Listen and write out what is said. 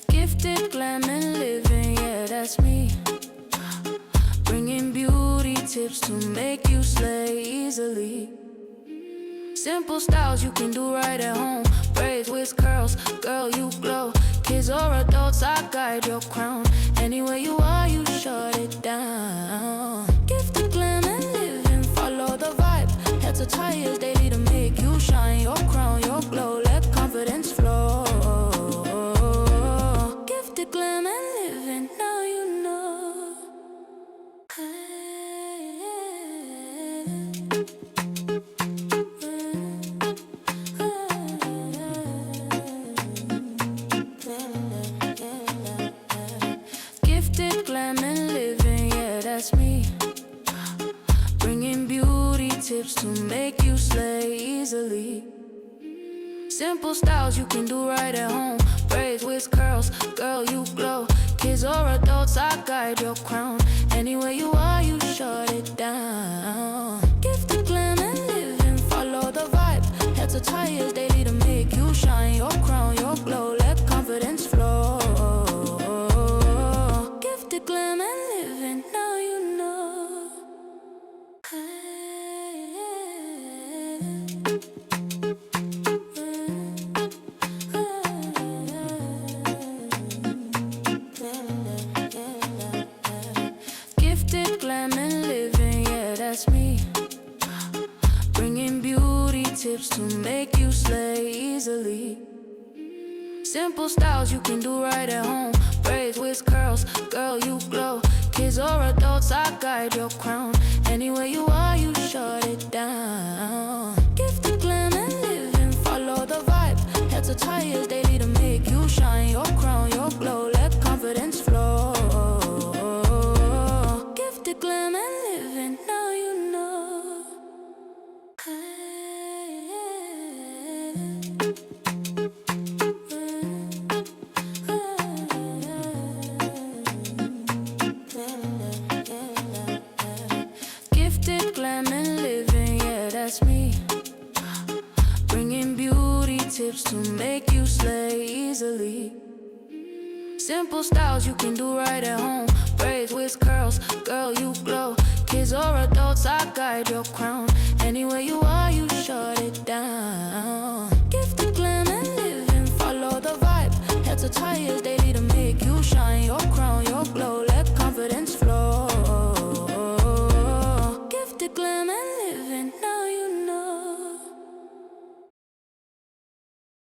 Gifted, glam and living, yeah, that's me. Bringing beauty tips to make you slay easily. Simple styles you can do right at home. Braids, with curls, girl, you glow. Kids or adults, I guide your crown. Anywhere you are, you shut it down. Gifted, glam and living, follow the vibe. Head to tires daily to make you shine. Your crown, your glow, let confidence flow. Gifted, glam and living, now you know. Gifted, glam and living, yeah, that's me. Bringing beauty tips to make you slay easily. Simple styles you can do right at home. Braids, with curls, girl, you glow. Kids or adults, I guide your crown. Anywhere you are, you shut it down. Gifted, glam and living, follow the vibe. Head to tires daily to make you shine. Your crown, your glow, let confidence flow. Gifted, glam and living, now you know. Gifted, glam and living, yeah, that's me. Bringing beauty tips to make you slay easily. Simple styles you can do right at home. Braids, with curls, girl, you glow. Kids or adults, I guide your crown. Anywhere you are, you shut it down. Gifted, glam and living, follow the vibe. Head to tires daily to make you shine. Your crown, your glow, let confidence flow. Gifted, glam and living, now you know. Gifted, glam and living, yeah, that's me. Bringing beauty tips to make you slay easily. Simple styles you can do right at home. Braids, with curls, girl, you glow. Kids or adults, I guide your crown. Anywhere you are, you shut it down. Gifted, glam and living, follow the vibe. Head to tires daily to make you shine. Your crown, your glow, let confidence flow. Gifted, glam and